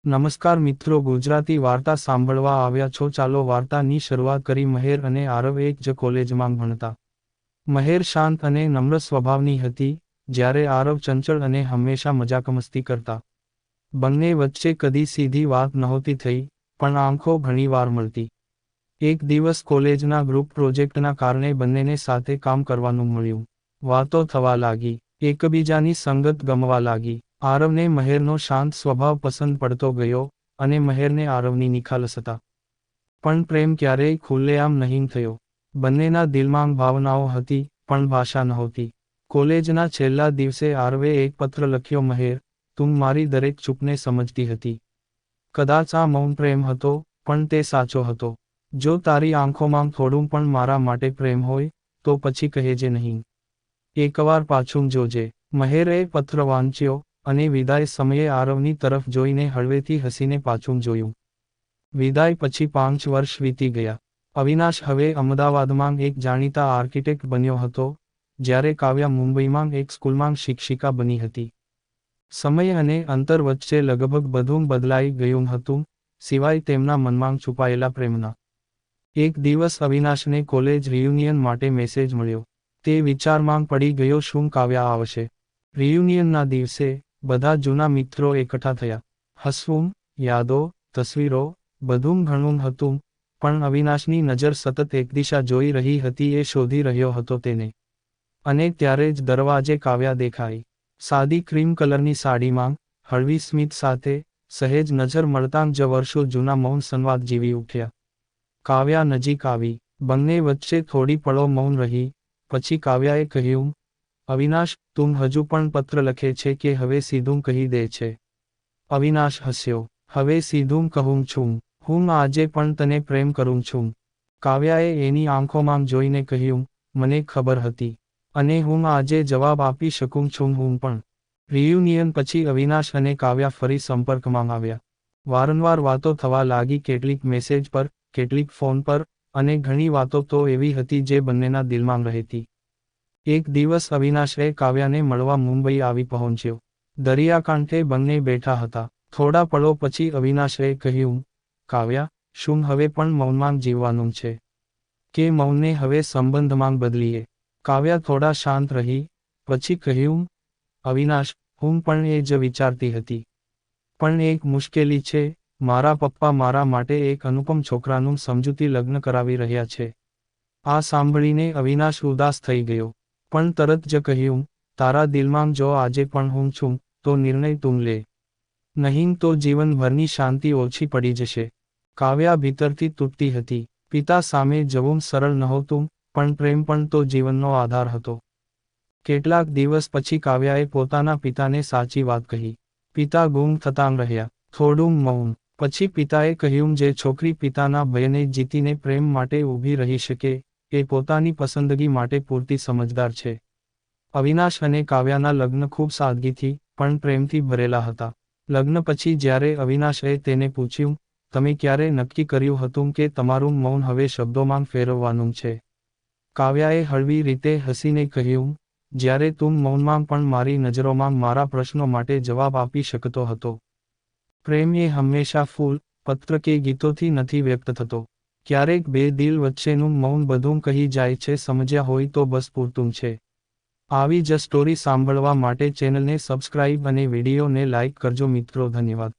નમસ્કાર મિત્રો, ગુજરાતી વાર્તા સાંભળવા આવ્યા છો. ચાલો વાર્તાની શરૂઆત કરી. મહેર અને આરવ એક જ કોલેજમાં ભણતા. મહેર શાંત અને નમ્ર સ્વભાવની હતી, જ્યારે આરવ ચંચળ અને હંમેશા મજાક-મસ્તી કરતા. બંને વચ્ચે કદી સીધી વાત નહોતી થઈ, પણ આંખો ઘણીવાર મળતી. એક દિવસ કોલેજના ગ્રુપ પ્રોજેક્ટના કારણે બંનેને સાથે કામ કરવાનું મળ્યું. વાતો થવા લાગી, એકબીજાની સંગત ગમવા લાગી. આરવને મહેરનો શાંત સ્વભાવ પસંદ પડતો ગયો, અને મહેરને આરવની નિખાલસતા. પણ પ્રેમ ક્યારેય ખુલ્લેઆમ નહીં થયો. બંનેના દિલમાં ભાવનાઓ હતી, પણ ભાષા નહોતી. કોલેજના છેલ્લા દિવસે આરવે એક પત્ર લખ્યો. મહેર, તું મારી દરેક ચૂકને સમજતી હતી. કદાચ આ મૌન પ્રેમ હતો, પણ તે સાચો હતો. જો તારી આંખોમાં થોડું પણ મારા માટે પ્રેમ હોય, તો પછી કહેજે નહીં. એકવાર પાછું જોજે. મહેરે પત્ર વાંચ્યો, અને વિદાય સમયે આરવની તરફ જોઈને હળવેથી હસીને પાછું જોયું. વિદાય પછી 5 વર્ષ વીતી ગયા. અવિનાશ હવે અમદાવાદમાં એક જાણીતા આર્કિટેક્ટ બન્યો હતો, જ્યારે કાવ્યા મુંબઈમાં એક સ્કૂલમાં શિક્ષિકા બની હતી. સમય અને અંતર વચ્ચે લગભગ બધું બદલાઈ ગયું હતું, સિવાય તેમના મનમાં છુપાયેલા પ્રેમના. એક દિવસ અવિનાશને કોલેજ રિયુનિયન માટે મેસેજ મળ્યો. તે વિચારમાં પડી ગયો, શું કાવ્યા આવશે? રિયુનિયનના દિવસે બધા જૂના મિત્રો એકઠા થયા. હસવું, યાદો, તસવીરો, બધું ઘણું હતું, પણ અવિનાશની નજર સતત એક દિશા જોઈ રહી હતી. એ શોધી રહ્યો હતો તેને. અને ત્યારે જ દરવાજે કાવ્યા દેખાઈ. સાદી ક્રીમ કલરની સાડીમાં, હળવી સ્મિત સાથે, સહેજ નજર મળતાં જ વર્ષો જૂના મૌન સંવાદ જીવી ઉઠ્યા. કાવ્યા નજીક આવી. બંને વચ્ચે થોડી પળો મૌન રહી, પછી કાવ્યાએ કહ્યું, અવિનાશ, તું હજુ પણ પત્ર લખે છે કે હવે સીધું કહી દે છે? અવિનાશ હસ્યો. હવે સીધું કહું છું. હું આજે પણ તને પ્રેમ કરું છું. કાવ્યાએ એની આંખોમાં જોઈને કહ્યું, મને ખબર હતી. અને હું આજે જવાબ આપી શકું છું, હું પણ. રિયુનિયન પછી અવિનાશ અને કાવ્યા ફરી સંપર્કમાં આવ્યા. વારંવાર વાતો થવા લાગી, કેટલીક મેસેજ પર, કેટલીક ફોન પર, અને ઘણી વાતો તો એવી હતી જે બંનેના દિલમાં રહેતી. એક દિવસ અવિનાશે કાવ્યાને મળવા મુંબઈ આવી પહોંચ્યો. દરિયાકાંઠે બંને બેઠા હતા. થોડા પળો પછી અવિનાશે કહ્યું, કાવ્યા, શું હવે પણ મૌનમાં જીવવાનું છે? કે મૌનને હવે સંબંધમાં બદલીએ? કાવ્યા થોડા શાંત રહી, પછી કહ્યું, અવિનાશ, હું પણ એ જ વિચારતી હતી. પણ એક મુશ્કેલી છે, મારા પપ્પા મારા માટે એક અનુપમ છોકરાનું સમજૂતી લગ્ન કરાવી રહ્યા છે. આ સાંભળીને અવિનાશ ઉદાસ થઈ ગયો, પણ તરત જ કહ્યું, તારા દિલમાં જો આજે પણ હું છું, તો નિર્ણય તું લે. નહીં તો જીવનભરની શાંતિ ઓછી પડી જશે. કાવ્યા ભીતરથી તૂટતી હતી. પિતા સામે જવું સરળ નહોતું, પણ પ્રેમ પણ તો જીવનનો આધાર હતો. કેટલાક દિવસ પછી કાવ્યાએ પોતાના પિતાને સાચી વાત કહી. પિતા ગુમ થતાં રહ્યા. થોડું મૌન પછી પિતાએ કહ્યું, જે છોકરી પિતાના ભયને જીતીને પ્રેમ માટે ઊભી રહી શકે, એ પોતાની પસંદગી માટે પૂરતી સમજદાર છે. અવિનાશ અને કાવ્યાના લગ્ન ખૂબ સાદગીથી, પણ પ્રેમથી ભરેલા હતા. લગ્ન પછી જ્યારે અવિનાશે તેને પૂછ્યું, તમે ક્યારે નક્કી કર્યું હતું કે તમારું મૌન હવે શબ્દોમાં ફેરવવાનું છે? કાવ્યાએ હળવી રીતે હસીને કહ્યું, જ્યારે તું મૌનમાં પણ મારી નજરોમાં મારા પ્રશ્નો માટે જવાબ આપી શકતો હતો. પ્રેમ એ હંમેશા ફૂલ, પત્ર કે ગીતોથી નથી વ્યક્ત થતો. ક્યારેક બે દિલ વચ્ચેનું મૌન બધું કહી જાય છે. સમજ્યા હોય તો બસ પૂરતું છે. આવી જ સ્ટોરી સાંભળવા માટે ચેનલને સબસ્ક્રાઇબ અને વિડીયોને લાઇક કરજો મિત્રો. ધન્યવાદ.